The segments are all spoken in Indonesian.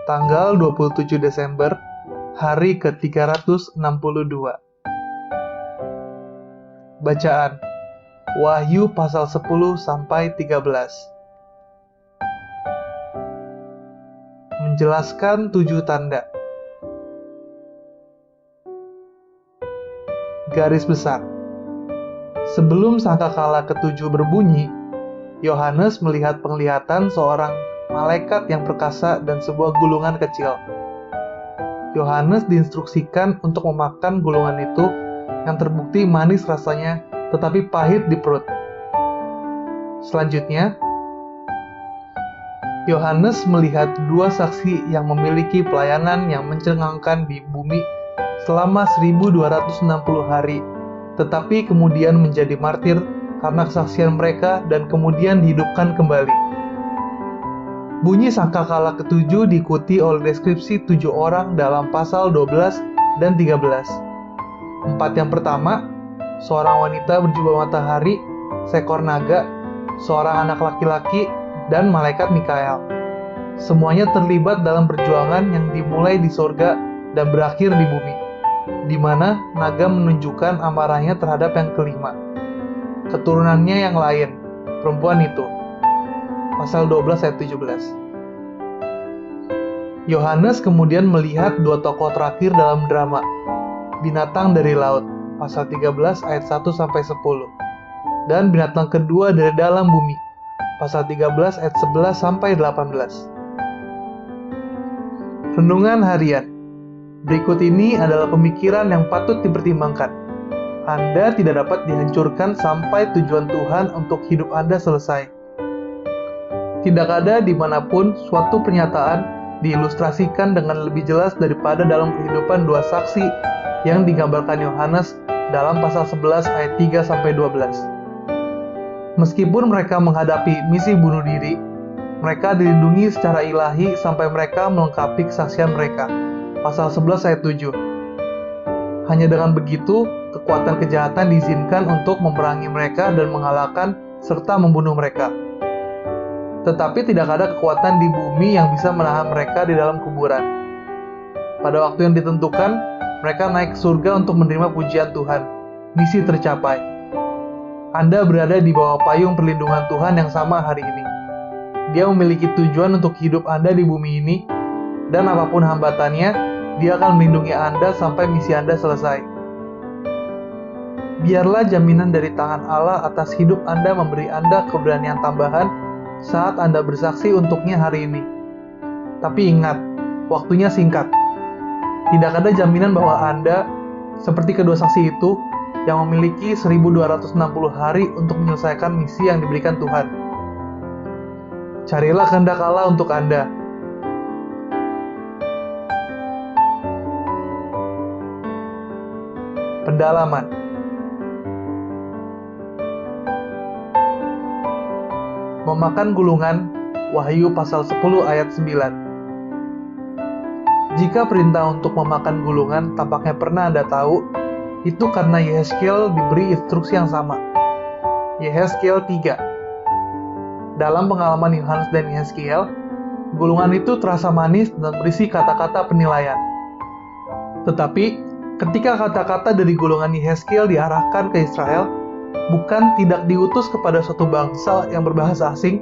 tanggal 27 Desember, hari ke-362. Bacaan Wahyu pasal 10-13 menjelaskan 7 tanda. Garis besar. Sebelum sangkakala ke-7 berbunyi, Yohanes melihat penglihatan seorang malaikat yang perkasa dan sebuah gulungan kecil. Yohanes diinstruksikan untuk memakan gulungan itu yang terbukti manis rasanya tetapi pahit di perut. Selanjutnya, Yohanes melihat 2 saksi yang memiliki pelayanan yang mencengangkan di bumi selama 1260 hari, tetapi kemudian menjadi martir karena kesaksian mereka dan kemudian dihidupkan kembali. Bunyi sangkakala ke-7 diikuti oleh deskripsi 7 orang dalam pasal 12 dan 13. 4 yang pertama, seorang wanita berjubah matahari, seekor naga, seorang anak laki-laki, dan malaikat Mikael. Semuanya terlibat dalam perjuangan yang dimulai di sorga dan berakhir di bumi, di mana naga menunjukkan amarahnya terhadap yang kelima, keturunannya yang lain, perempuan itu. Pasal 12 ayat 17. Yohanes kemudian melihat 2 tokoh terakhir dalam drama, binatang dari laut, pasal 13 ayat 1-10, dan binatang kedua dari dalam bumi, pasal 13 ayat 11-18. Renungan harian. Berikut ini adalah pemikiran yang patut dipertimbangkan. Anda tidak dapat dihancurkan sampai tujuan Tuhan untuk hidup Anda selesai. Tidak ada dimanapun suatu pernyataan diilustrasikan dengan lebih jelas daripada dalam kehidupan 2 saksi yang digambarkan Yohanes dalam pasal 11 ayat 3-12. Meskipun mereka menghadapi misi bunuh diri, mereka dilindungi secara ilahi sampai mereka melengkapi kesaksian mereka. Pasal 11 ayat 7. Hanya dengan begitu, kekuatan kejahatan diizinkan untuk memerangi mereka dan mengalahkan serta membunuh mereka. Tetapi tidak ada kekuatan di bumi yang bisa menahan mereka di dalam kuburan. Pada waktu yang ditentukan, mereka naik ke surga untuk menerima pujian Tuhan. Misi tercapai. Anda berada di bawah payung perlindungan Tuhan yang sama hari ini. Dia memiliki tujuan untuk hidup Anda di bumi ini, dan apapun hambatannya, Dia akan melindungi Anda sampai misi Anda selesai. Biarlah jaminan dari tangan Allah atas hidup Anda memberi Anda keberanian tambahan saat Anda bersaksi untuknya hari ini. Tapi ingat, waktunya singkat. Tidak ada jaminan bahwa Anda, seperti kedua saksi itu, yang memiliki 1260 hari untuk menyelesaikan misi yang diberikan Tuhan. Carilah kehendak Allah untuk Anda. Pendalaman. Memakan gulungan, Wahyu pasal 10 ayat 9. Jika perintah untuk memakan gulungan tampaknya pernah Anda tahu, itu karena Yehezkiel diberi instruksi yang sama. Yehezkiel 3. Dalam pengalaman Yohanes dan Yehezkiel, gulungan itu terasa manis dan berisi kata-kata penilaian. Tetapi, ketika kata-kata dari gulungan Yehezkiel diarahkan ke Israel, bukan tidak diutus kepada suatu bangsa yang berbahasa asing,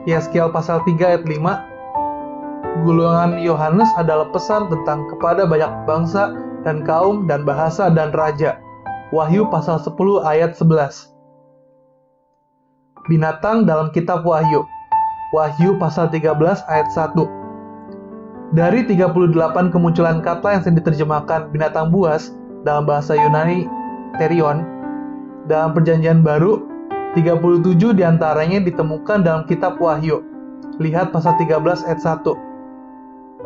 Yehezkiel pasal 3 ayat 5, gulungan Yohanes adalah pesan tentang kepada banyak bangsa dan kaum dan bahasa dan raja. Wahyu pasal 10 ayat 11. Binatang dalam kitab Wahyu. Wahyu pasal 13 ayat 1. Dari 38 kemunculan kata yang sering diterjemahkan binatang buas dalam bahasa Yunani terion, dalam Perjanjian Baru, 37 diantaranya ditemukan dalam kitab Wahyu. Lihat pasal 13 ayat 1.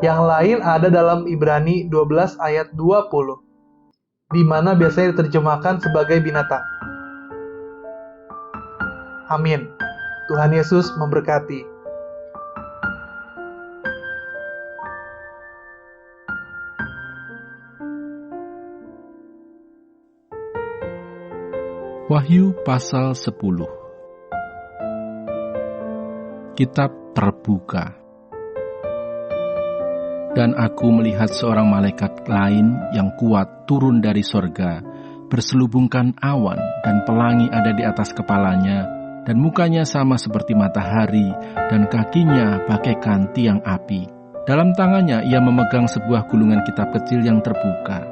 Yang lain ada dalam Ibrani 12 ayat 20, di mana biasanya diterjemahkan sebagai binatang. Amin. Tuhan Yesus memberkati. Wahyu pasal 10. Kitab terbuka. Dan aku melihat seorang malaikat lain yang kuat turun dari sorga, berselubungkan awan dan pelangi ada di atas kepalanya, dan mukanya sama seperti matahari, dan kakinya bagaikan tiang api. Dalam tangannya ia memegang sebuah gulungan kitab kecil yang terbuka.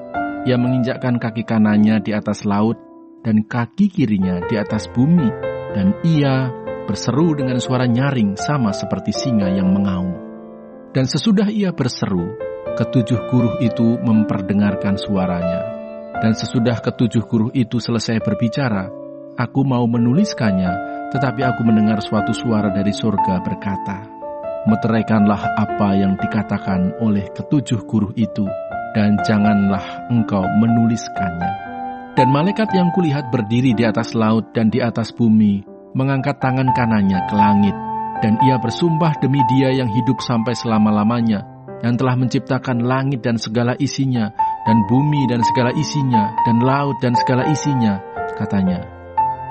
Ia menginjakkan kaki kanannya di atas laut, dan kaki kirinya di atas bumi, dan ia berseru dengan suara nyaring sama seperti singa yang mengaum. Dan sesudah ia berseru, ketujuh guruh itu memperdengarkan suaranya. Dan sesudah ketujuh guruh itu selesai berbicara, aku mau menuliskannya, tetapi aku mendengar suatu suara dari surga berkata, meteraikanlah apa yang dikatakan oleh ketujuh guruh itu, dan janganlah engkau menuliskannya. Dan malaikat yang kulihat berdiri di atas laut dan di atas bumi, mengangkat tangan kanannya ke langit, dan ia bersumpah demi Dia yang hidup sampai selama-lamanya, yang telah menciptakan langit dan segala isinya, dan bumi dan segala isinya, dan laut dan segala isinya, katanya,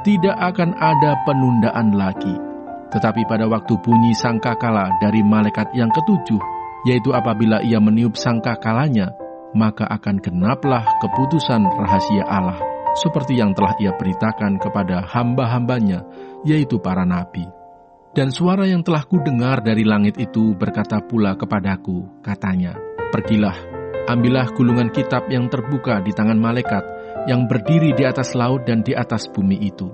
tidak akan ada penundaan lagi. Tetapi pada waktu bunyi sangkakala dari malaikat yang ketujuh, yaitu apabila ia meniup sangkakalanya, maka akan genaplah keputusan rahasia Allah, seperti yang telah ia beritakan kepada hamba-hambanya, yaitu para nabi. Dan suara yang telah kudengar dari langit itu berkata pula kepadaku, katanya, pergilah, ambillah gulungan kitab yang terbuka di tangan malaikat yang berdiri di atas laut dan di atas bumi itu.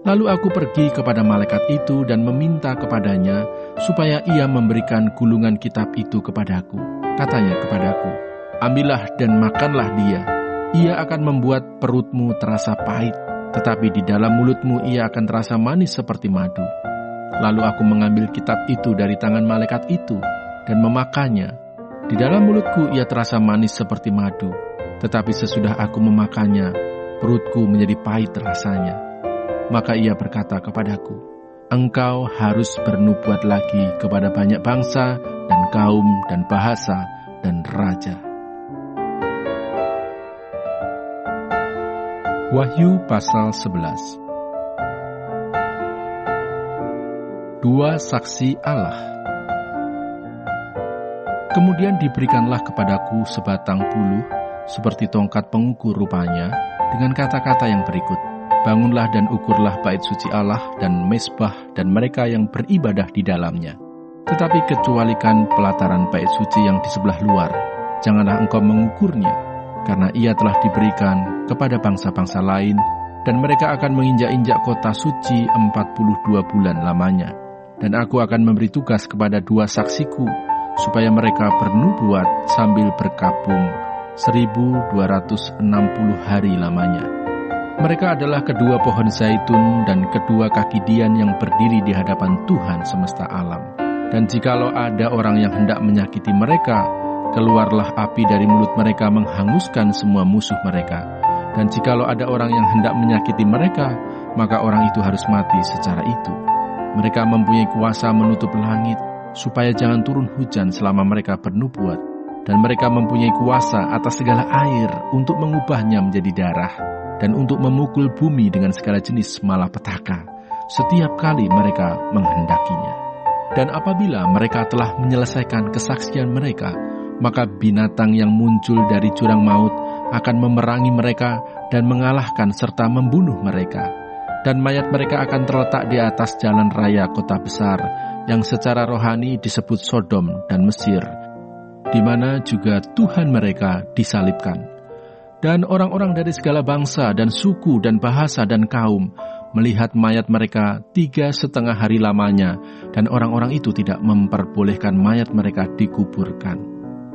Lalu aku pergi kepada malaikat itu dan meminta kepadanya supaya ia memberikan gulungan kitab itu kepadaku. Katanya kepadaku, ambillah dan makanlah dia. Ia akan membuat perutmu terasa pahit, tetapi di dalam mulutmu ia akan terasa manis seperti madu. Lalu aku mengambil kitab itu dari tangan malaikat itu dan memakannya. Di dalam mulutku ia terasa manis seperti madu, tetapi sesudah aku memakannya, perutku menjadi pahit rasanya. Maka ia berkata kepadaku, engkau harus bernubuat lagi kepada banyak bangsa dan kaum dan bahasa dan raja. Wahyu pasal 11. Dua saksi Allah. Kemudian diberikanlah kepadaku sebatang buluh, seperti tongkat pengukur rupanya, dengan kata-kata yang berikut, bangunlah dan ukurlah bait suci Allah dan mezbah dan mereka yang beribadah di dalamnya. Tetapi kecualikan pelataran bait suci yang di sebelah luar, janganlah engkau mengukurnya, karena ia telah diberikan kepada bangsa-bangsa lain, dan mereka akan menginjak-injak kota suci 42 bulan lamanya. Dan aku akan memberi tugas kepada dua saksiku, supaya mereka bernubuat sambil berkabung 1260 hari lamanya. Mereka adalah kedua pohon zaitun dan kedua kaki dian yang berdiri di hadapan Tuhan semesta alam. Dan jikalau ada orang yang hendak menyakiti mereka, keluarlah api dari mulut mereka menghanguskan semua musuh mereka. Dan jikalau ada orang yang hendak menyakiti mereka, maka orang itu harus mati secara itu. Mereka mempunyai kuasa menutup langit, supaya jangan turun hujan selama mereka bernubuat. Dan mereka mempunyai kuasa atas segala air untuk mengubahnya menjadi darah, dan untuk memukul bumi dengan segala jenis malapetaka, setiap kali mereka menghendakinya. Dan apabila mereka telah menyelesaikan kesaksian mereka, maka binatang yang muncul dari jurang maut akan memerangi mereka dan mengalahkan serta membunuh mereka. Dan mayat mereka akan terletak di atas jalan raya kota besar, yang secara rohani disebut Sodom dan Mesir, di mana juga Tuhan mereka disalibkan. Dan orang-orang dari segala bangsa dan suku dan bahasa dan kaum melihat mayat mereka 3,5 hari lamanya, dan orang-orang itu tidak memperbolehkan mayat mereka dikuburkan.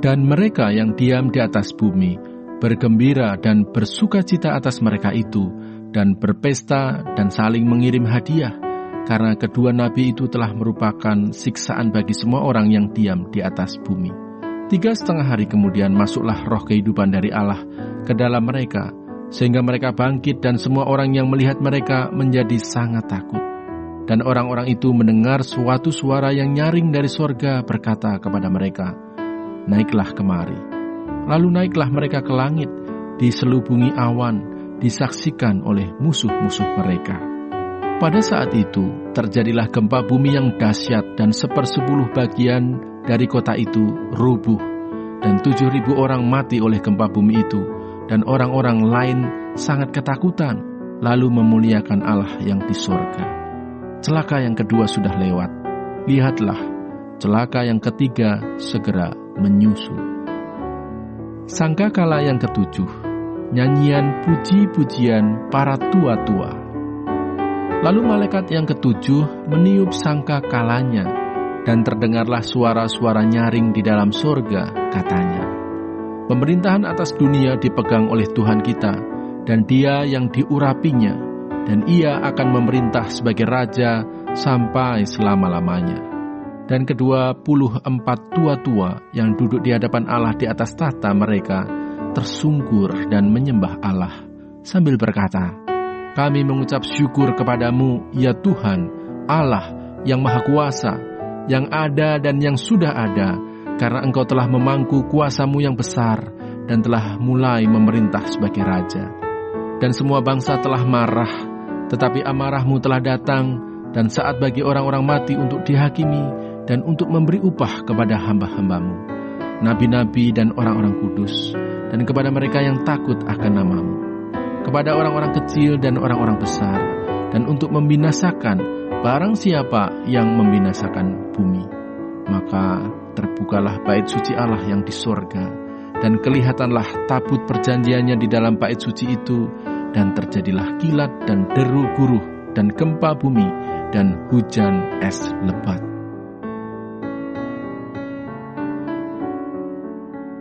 Dan mereka yang diam di atas bumi bergembira dan bersukacita atas mereka itu, dan berpesta dan saling mengirim hadiah, karena kedua nabi itu telah merupakan siksaan bagi semua orang yang diam di atas bumi. 3,5 hari kemudian masuklah roh kehidupan dari Allah ke dalam mereka, sehingga mereka bangkit dan semua orang yang melihat mereka menjadi sangat takut. Dan orang-orang itu mendengar suatu suara yang nyaring dari sorga berkata kepada mereka, naiklah kemari. Lalu naiklah mereka ke langit, diselubungi awan, disaksikan oleh musuh-musuh mereka. Pada saat itu, terjadilah gempa bumi yang dahsyat dan 1/10 bagian dari kota itu rubuh, dan 7.000 orang mati oleh gempa bumi itu, dan orang-orang lain sangat ketakutan, lalu memuliakan Allah yang di sorga. Celaka yang kedua sudah lewat. Lihatlah, celaka yang ketiga segera menyusul. Sangkakala yang ketujuh, nyanyian puji-pujian para tua-tua. Lalu malaikat yang ketujuh meniup sangkakalanya, dan terdengarlah suara-suara nyaring di dalam sorga, katanya, pemerintahan atas dunia dipegang oleh Tuhan kita, dan Dia yang diurapinya, dan Ia akan memerintah sebagai Raja sampai selama-lamanya. Dan ke-24 tua-tua yang duduk di hadapan Allah di atas tahta mereka tersungkur dan menyembah Allah sambil berkata, kami mengucap syukur kepadamu, ya Tuhan, Allah yang Maha Kuasa, yang ada dan yang sudah ada, karena Engkau telah memangku kuasa-Mu yang besar dan telah mulai memerintah sebagai Raja. Dan semua bangsa telah marah, tetapi amarah-Mu telah datang, dan saat bagi orang-orang mati untuk dihakimi, dan untuk memberi upah kepada hamba-hamba-Mu, nabi-nabi dan orang-orang kudus, dan kepada mereka yang takut akan nama-Mu, kepada orang-orang kecil dan orang-orang besar, dan untuk membinasakan barang siapa yang membinasakan bumi. Maka terbukalah bait suci Allah yang di sorga, dan kelihatanlah tabut perjanjiannya di dalam bait suci itu, dan terjadilah kilat dan deru guruh, dan gempa bumi, dan hujan es lebat.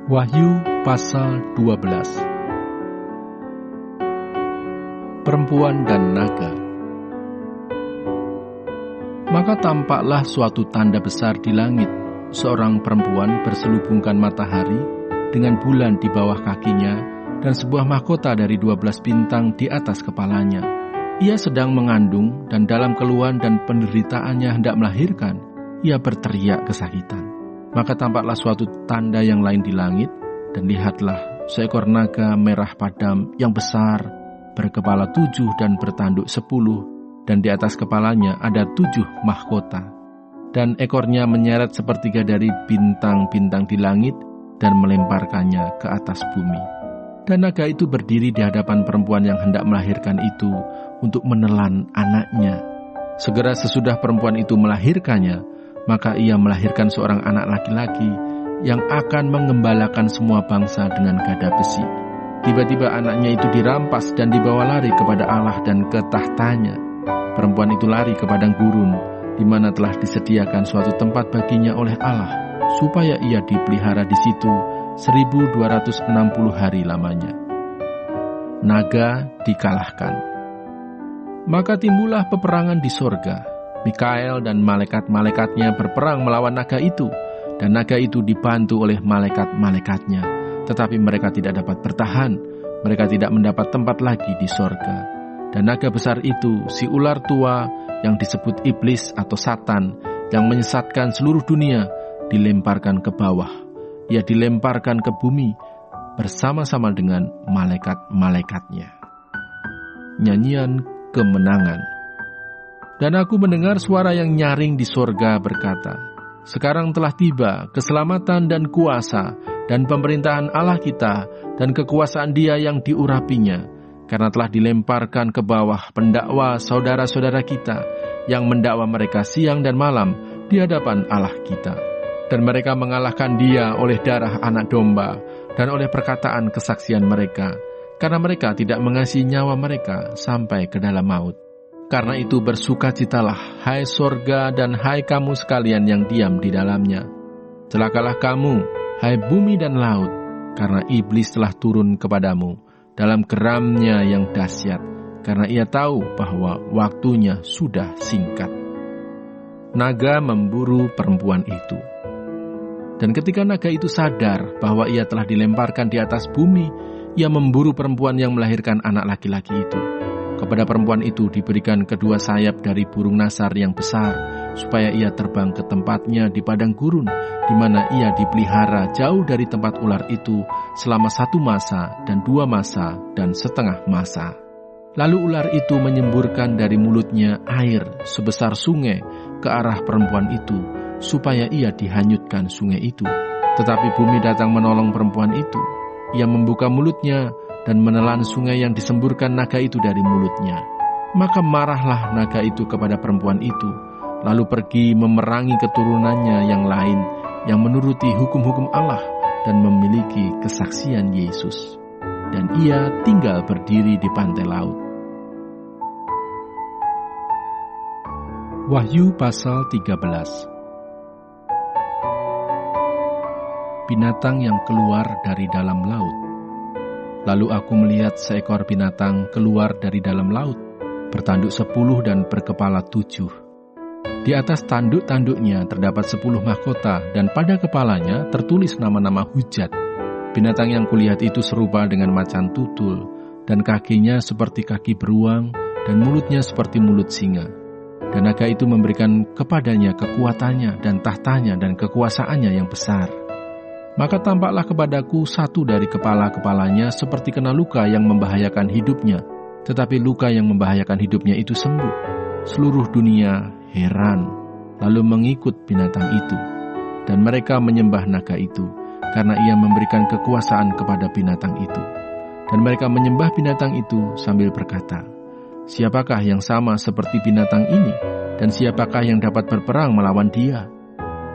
Wahyu pasal 12. Perempuan dan naga. Maka tampaklah suatu tanda besar di langit, seorang perempuan berselubungkan matahari dengan bulan di bawah kakinya dan sebuah mahkota dari 12 bintang di atas kepalanya. Ia sedang mengandung dan dalam keluhan dan penderitaannya hendak melahirkan, ia berteriak kesakitan. Maka tampaklah suatu tanda yang lain di langit, dan lihatlah seekor naga merah padam yang besar, berkepala 7 dan bertanduk 10, dan di atas kepalanya ada 7 mahkota. Dan ekornya menyeret sepertiga dari bintang-bintang di langit, dan melemparkannya ke atas bumi. Dan naga itu berdiri di hadapan perempuan yang hendak melahirkan itu, untuk menelan anaknya. Segera sesudah perempuan itu melahirkannya, maka ia melahirkan seorang anak laki-laki yang akan mengembalakan semua bangsa dengan gada besi. Tiba-tiba anaknya itu dirampas dan dibawa lari kepada Allah dan ke tahtanya. Perempuan itu lari ke padang gurun, di mana telah disediakan suatu tempat baginya oleh Allah, supaya ia dipelihara di situ 1260 hari lamanya. Naga dikalahkan. Maka timbullah peperangan di sorga. Mikael dan malaikat-malaikatnya berperang melawan naga itu, dan naga itu dibantu oleh malaikat-malaikatnya, tetapi mereka tidak dapat bertahan, mereka tidak mendapat tempat lagi di sorga. Dan naga besar itu, si ular tua yang disebut iblis atau Satan, yang menyesatkan seluruh dunia, dilemparkan ke bawah. Ia dilemparkan ke bumi bersama-sama dengan malaikat-malaikatnya. Nyanyian kemenangan. Dan aku mendengar suara yang nyaring di sorga berkata, sekarang telah tiba keselamatan dan kuasa dan pemerintahan Allah kita dan kekuasaan Dia yang diurapinya, karena telah dilemparkan ke bawah pendakwa saudara-saudara kita yang mendakwa mereka siang dan malam di hadapan Allah kita. Dan mereka mengalahkan Dia oleh darah anak domba dan oleh perkataan kesaksian mereka, karena mereka tidak mengasihi nyawa mereka sampai ke dalam maut. Karena itu bersukacitalah, hai sorga dan hai kamu sekalian yang diam di dalamnya. Celakalah kamu, hai bumi dan laut, karena iblis telah turun kepadamu dalam geramnya yang dahsyat, karena ia tahu bahwa waktunya sudah singkat. Naga memburu perempuan itu. Dan ketika naga itu sadar bahwa ia telah dilemparkan di atas bumi, ia memburu perempuan yang melahirkan anak laki-laki itu. Kepada perempuan itu diberikan kedua sayap dari burung nasar yang besar, supaya ia terbang ke tempatnya di padang gurun, di mana ia dipelihara jauh dari tempat ular itu selama 1 masa dan 2 masa dan setengah masa. Lalu ular itu menyemburkan dari mulutnya air sebesar sungai ke arah perempuan itu, supaya ia dihanyutkan sungai itu. Tetapi bumi datang menolong perempuan itu. Ia membuka mulutnya dan menelan sungai yang disemburkan naga itu dari mulutnya. Maka marahlah naga itu kepada perempuan itu, lalu pergi memerangi keturunannya yang lain, yang menuruti hukum-hukum Allah dan memiliki kesaksian Yesus. Dan ia tinggal berdiri di pantai laut. Wahyu pasal 13. Binatang yang keluar dari dalam laut. Lalu aku melihat seekor binatang keluar dari dalam laut, bertanduk 10 dan berkepala 7. Di atas tanduk-tanduknya terdapat 10 mahkota, dan pada kepalanya tertulis nama-nama hujat. Binatang yang kulihat itu serupa dengan macan tutul, dan kakinya seperti kaki beruang, dan mulutnya seperti mulut singa. Dan naga itu memberikan kepadanya kekuatannya dan tahtanya dan kekuasaannya yang besar. Maka tampaklah kepadaku satu dari kepala-kepalanya seperti kena luka yang membahayakan hidupnya, tetapi luka yang membahayakan hidupnya itu sembuh. Seluruh dunia heran, lalu mengikut binatang itu. Dan mereka menyembah naga itu, karena ia memberikan kekuasaan kepada binatang itu. Dan mereka menyembah binatang itu sambil berkata, "Siapakah yang sama seperti binatang ini? Dan siapakah yang dapat berperang melawan dia?"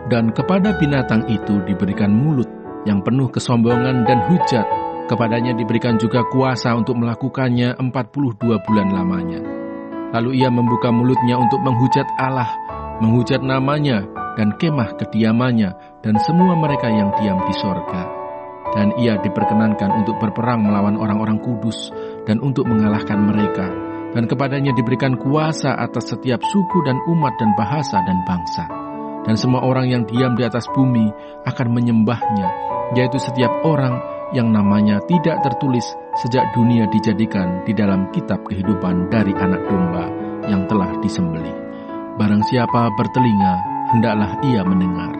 Dan kepada binatang itu diberikan mulut yang penuh kesombongan dan hujat. Kepadanya diberikan juga kuasa untuk melakukannya 42 bulan lamanya. Lalu ia membuka mulutnya untuk menghujat Allah, menghujat namanya dan kemah kediamannya dan semua mereka yang diam di sorga. Dan ia diperkenankan untuk berperang melawan orang-orang kudus dan untuk mengalahkan mereka. Dan kepadanya diberikan kuasa atas setiap suku dan umat dan bahasa dan bangsa. Dan semua orang yang diam di atas bumi akan menyembahnya, yaitu setiap orang yang namanya tidak tertulis sejak dunia dijadikan di dalam kitab kehidupan dari anak domba yang telah disembelih. Barang siapa bertelinga, hendaklah ia mendengar.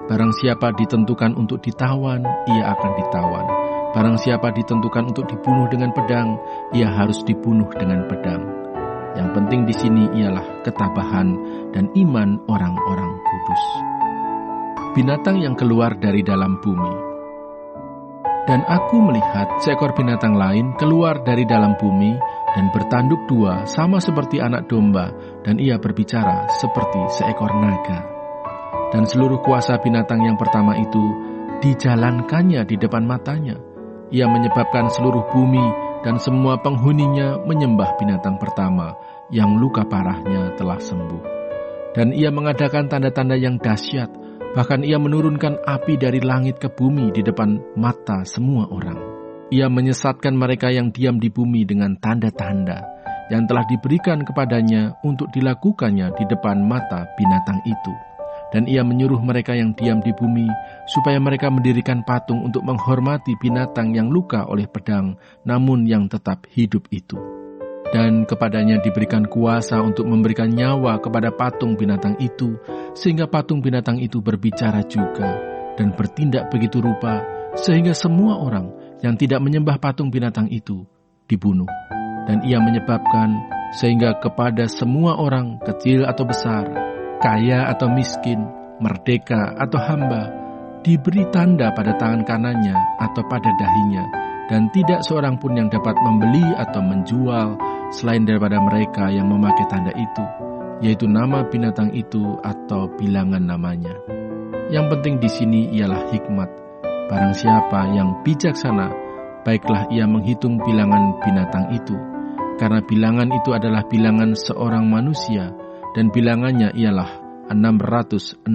Barang siapa ditentukan untuk ditawan, ia akan ditawan. Barang siapa ditentukan untuk dibunuh dengan pedang, ia harus dibunuh dengan pedang. Yang penting di sini ialah ketabahan dan iman orang-orang kudus. Binatang yang keluar dari dalam bumi. Dan aku melihat seekor binatang lain keluar dari dalam bumi dan bertanduk 2 sama seperti anak domba, dan ia berbicara seperti seekor naga. Dan seluruh kuasa binatang yang pertama itu dijalankannya di depan matanya. Ia menyebabkan seluruh bumi dan semua penghuninya menyembah binatang pertama yang luka parahnya telah sembuh. Dan ia mengadakan tanda-tanda yang dahsyat, bahkan ia menurunkan api dari langit ke bumi di depan mata semua orang. Ia menyesatkan mereka yang diam di bumi dengan tanda-tanda yang telah diberikan kepadanya untuk dilakukannya di depan mata binatang itu. Dan ia menyuruh mereka yang diam di bumi supaya mereka mendirikan patung untuk menghormati binatang yang luka oleh pedang, namun yang tetap hidup itu. Dan kepadanya diberikan kuasa untuk memberikan nyawa kepada patung binatang itu, sehingga patung binatang itu berbicara juga dan bertindak begitu rupa, sehingga semua orang yang tidak menyembah patung binatang itu dibunuh. Dan ia menyebabkan sehingga kepada semua orang, kecil atau besar, kaya atau miskin, merdeka atau hamba, diberi tanda pada tangan kanannya atau pada dahinya, dan tidak seorang pun yang dapat membeli atau menjual selain daripada mereka yang memakai tanda itu, yaitu nama binatang itu atau bilangan namanya. Yang penting di sini ialah hikmat. Barang siapa yang bijaksana, baiklah ia menghitung bilangan binatang itu, karena bilangan itu adalah bilangan seorang manusia, dan bilangannya ialah 666.